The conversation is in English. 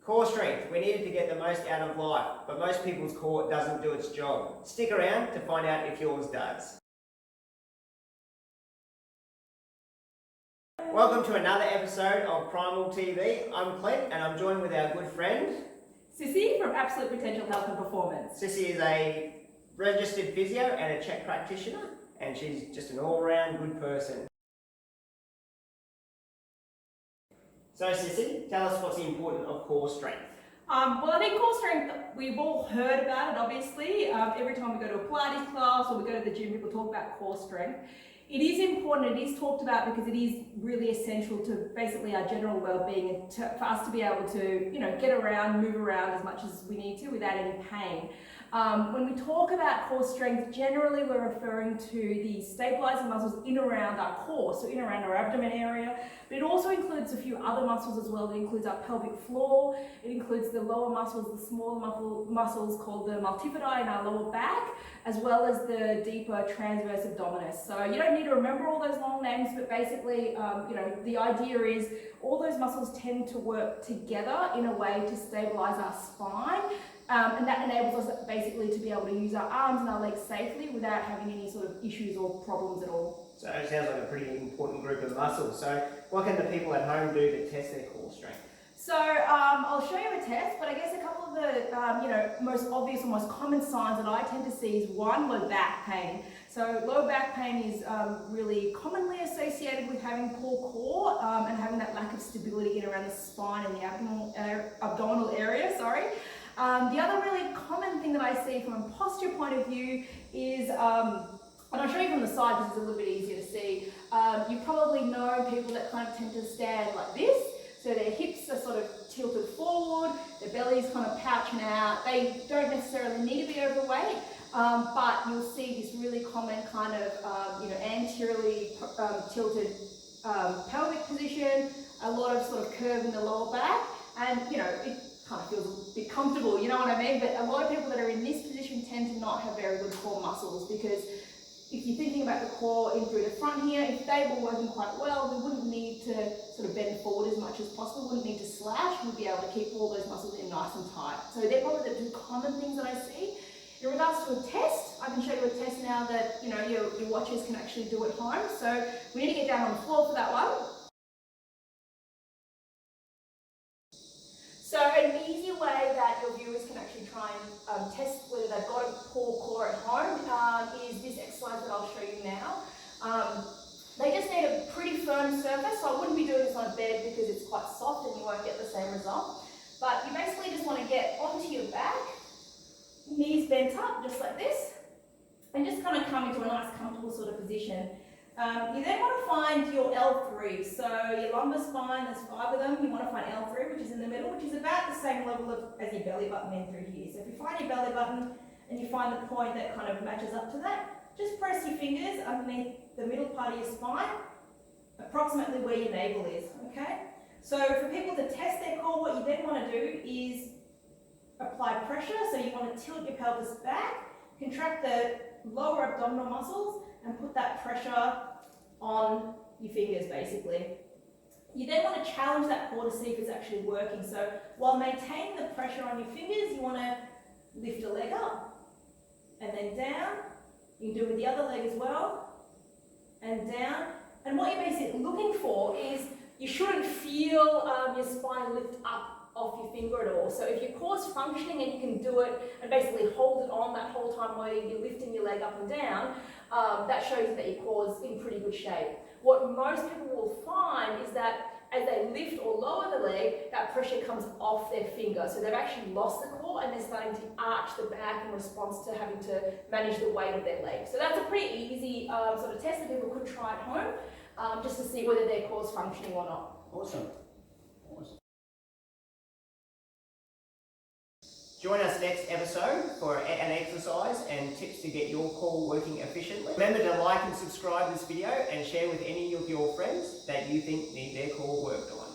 Core strength. We needed to get the most out of life, but most people's core doesn't do its job. Stick around to find out if yours does. Welcome to another episode of PrimalTV. I'm Clint and I'm joined with our good friend Sissy from Absolute Potential Health and Performance. Sissy is a registered physio and a CHEK practitioner, and she's just an all-round good person. So Sissy, tell us what's the importance of core strength. Well, I think core strength, we've all heard about it obviously. Every time we go to a Pilates class or we go to the gym, people talk about core strength. It is important, it is talked about because it is really essential to basically our general well-being and for us to be able to, get around, move around as much as we need to without any pain. When we talk about core strength, generally we're referring to the stabilizing muscles in around our core, so in around our abdomen area, but it also includes a few other muscles as well. It includes our pelvic floor, it includes the lower muscles, the smaller muscles called the multifidi in our lower back, as well as the deeper transverse abdominis. So you don't need to remember all those long names, but basically, the idea is all those muscles tend to work together in a way to stabilize our spine. And that enables us basically to be able to use our arms and our legs safely without having any sort of issues or problems at all. So it sounds like a pretty important group of muscles. So what can the people at home do to test their core strength? So I'll show you a test, but I guess a couple of the most obvious or most common signs that I tend to see is one, low back pain. So low back pain is really commonly associated with having poor core and having that lack of stability in around the spine and the abdominal area, The other really common thing that I see from a posture point of view is, and I'll show you from the side because it's a little bit easier to see, you probably know people that kind of tend to stand like this, so their hips are sort of tilted forward, their belly's kind of pouching out. They don't necessarily need to be overweight, but you'll see this really common kind of, anteriorly tilted pelvic position, a lot of sort of curve in the lower back, and it kind of feels a bit comfortable, you know what I mean? But a lot of people that are in this position tend to not have very good core muscles, because if you're thinking about the core in through the front here, if they were working quite well, we wouldn't need to sort of bend forward as much as possible, wouldn't need to slash, we'd be able to keep all those muscles in nice and tight. So they're probably the two common things that I see. In regards to a test, I can show you a test now that your watchers can actually do at home. So we need to get down on the floor for that one. So an easy way that your viewers can actually try and test whether they've got a poor core at home is this exercise that I'll show you now. They just need a pretty firm surface, so I wouldn't be doing this on a bed because it's quite soft and you won't get the same result. But you basically just want to get onto your back, knees bent up just like this, and just kind of come into a nice comfortable sort of position. You then want to find your L3, so your lumbar spine, there's 5 of them, you want to find L3, which is in the middle, which is about the same level as your belly button in through here. So if you find your belly button and you find the point that kind of matches up to that, just press your fingers underneath the middle part of your spine, approximately where your navel is, okay? So for people to test their core, what you then want to do is apply pressure, so you want to tilt your pelvis back, contract the lower abdominal muscles, and put that pressure on your fingers basically. You then want to challenge that core to see if it's actually working. So while maintaining the pressure on your fingers, you want to lift your leg up and then down. You can do it with the other leg as well, and down. And what you're basically looking for is you shouldn't feel your spine lift up off your finger at all. So if your core's functioning and you can do it and basically hold it on that whole time while you're lifting your leg up and down, that shows that your core's in pretty good shape. What most people will find is that as they lift or lower the leg, that pressure comes off their finger. So they've actually lost the core and they're starting to arch the back in response to having to manage the weight of their leg. So that's a pretty easy sort of test that people could try at home, just to see whether their core's functioning or not. Awesome. Join us next episode for an exercise and tips to get your core working efficiently. Remember to like and subscribe this video and share with any of your friends that you think need their core worked on.